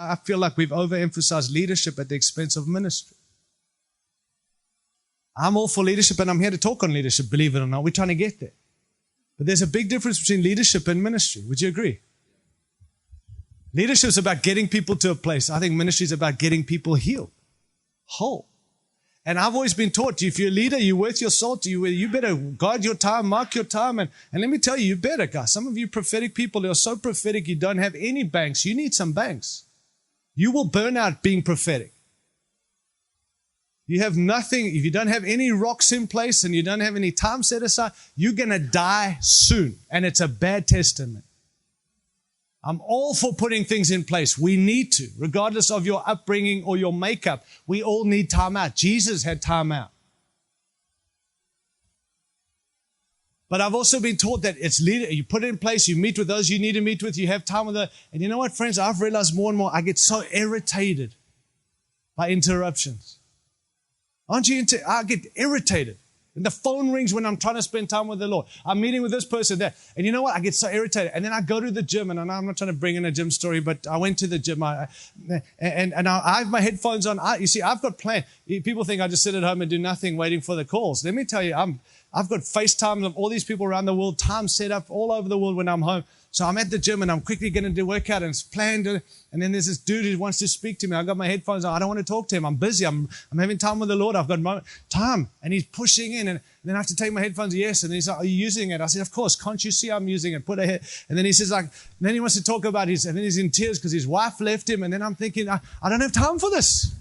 I feel like we've overemphasized leadership at the expense of ministry. I'm all for leadership, and I'm here to talk on leadership, believe it or not. We're trying to get there. But there's a big difference between leadership and ministry. Would you agree? Leadership is about getting people to a place. I think ministry is about getting people healed, whole. And I've always been taught, if you're a leader, you're worth your salt. You better guard your time, mark your time. And let me tell you better, guys. Some of you prophetic people, you're so prophetic you don't have any banks. You need some banks. You will burn out being prophetic. You have nothing. If you don't have any rocks in place and you don't have any time set aside, you're going to die soon. And it's a bad testament. I'm all for putting things in place. We need to, regardless of your upbringing or your makeup. We all need time out. Jesus had time out. But I've also been taught that it's leader. You put it in place. You meet with those you need to meet with. You have time with them. And you know what, friends? I've realized more and more, I get so irritated by interruptions. Aren't you? I get irritated. And the phone rings when I'm trying to spend time with the Lord. I'm meeting with this person there. And you know what? I get so irritated. And then I go to the gym, and I know I'm not trying to bring in a gym story, but I went to the gym. I have my headphones on. You see, I've got plans. People think I just sit at home and do nothing waiting for the calls. Let me tell you, I've got FaceTime of all these people around the world, time set up all over the world when I'm home. So I'm at the gym, and I'm quickly going to do workout, and it's planned. And then there's this dude who wants to speak to me. I've got my headphones on. I don't want to talk to him. I'm busy. I'm having time with the Lord. I've got time. And he's pushing in, and then I have to take my headphones. Yes. And he's like, are you using it? I said, of course. Can't you see I'm using it? Put a head. And then he says, then he wants to talk about and then he's in tears because his wife left him. And then I'm thinking, I don't have time for this.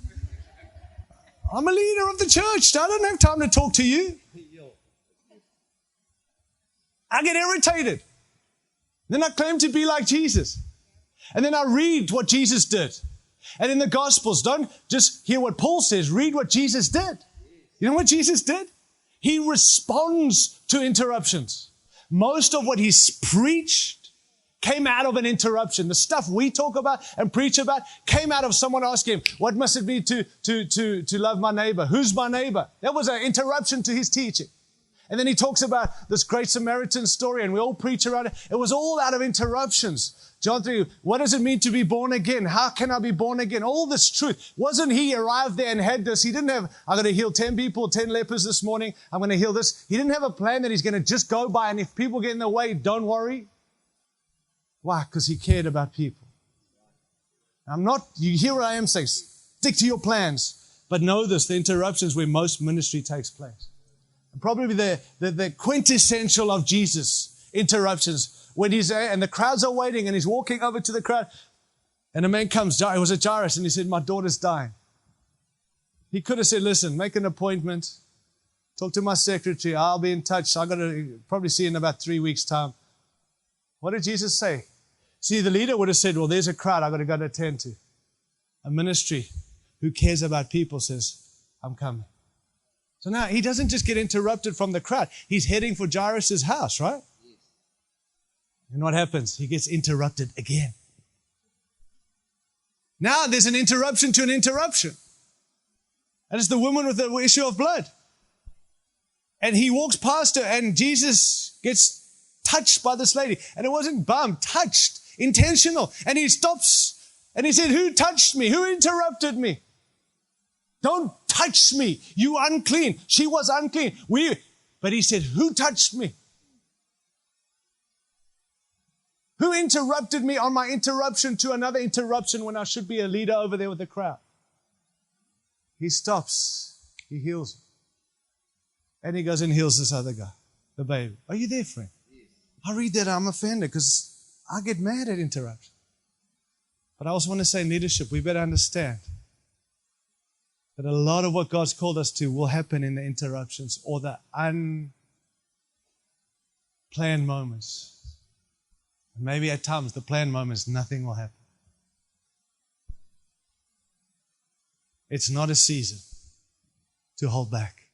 I'm a leader of the church. I don't have time to talk to you. I get irritated. Then I claim to be like Jesus. And then I read what Jesus did. And in the Gospels, don't just hear what Paul says. Read what Jesus did. You know what Jesus did? He responds to interruptions. Most of what he's preached came out of an interruption. The stuff we talk about and preach about came out of someone asking him, what must it be to love my neighbor? Who's my neighbor? That was an interruption to his teaching. And then he talks about this great Samaritan story, and we all preach around it. It was all out of interruptions. John 3, what does it mean to be born again? How can I be born again? All this truth. Wasn't he arrived there and had this? He didn't have, I'm going to heal 10 people, 10 lepers this morning. I'm going to heal this. He didn't have a plan that he's going to just go by, and if people get in the way, don't worry. Why? Because he cared about people. You hear what I am saying. Stick to your plans. But know this, the interruptions where most ministry takes place. And probably the quintessential of Jesus interruptions when he's there and the crowds are waiting and he's walking over to the crowd and a man comes, it was a Jairus, and he said, my daughter's dying. He could have said, listen, make an appointment, talk to my secretary, I'll be in touch. I've got to probably see you in about 3 weeks' time. What did Jesus say? See, the leader would have said, well, there's a crowd I've got to go to attend to. A ministry who cares about people says, I'm coming. So now he doesn't just get interrupted from the crowd. He's heading for Jairus' house, right? Yes. And what happens? He gets interrupted again. Now there's an interruption to an interruption. And it's the woman with the issue of blood. And he walks past her, and Jesus gets touched by this lady. And it wasn't bumped, touched, intentional. And he stops and he said, who touched me? Who interrupted me? Don't touch me, you unclean. She was unclean. But he said, who touched me? Who interrupted me on my interruption to another interruption when I should be a leader over there with the crowd? He stops. He heals him. And he goes and heals this other guy, the baby. Are you there, friend? Yes. I read that, I'm offended because I get mad at interruption. But I also want to say in leadership, we better understand that a lot of what God's called us to will happen in the interruptions or the unplanned moments. And maybe at times, the planned moments, nothing will happen. It's not a season to hold back.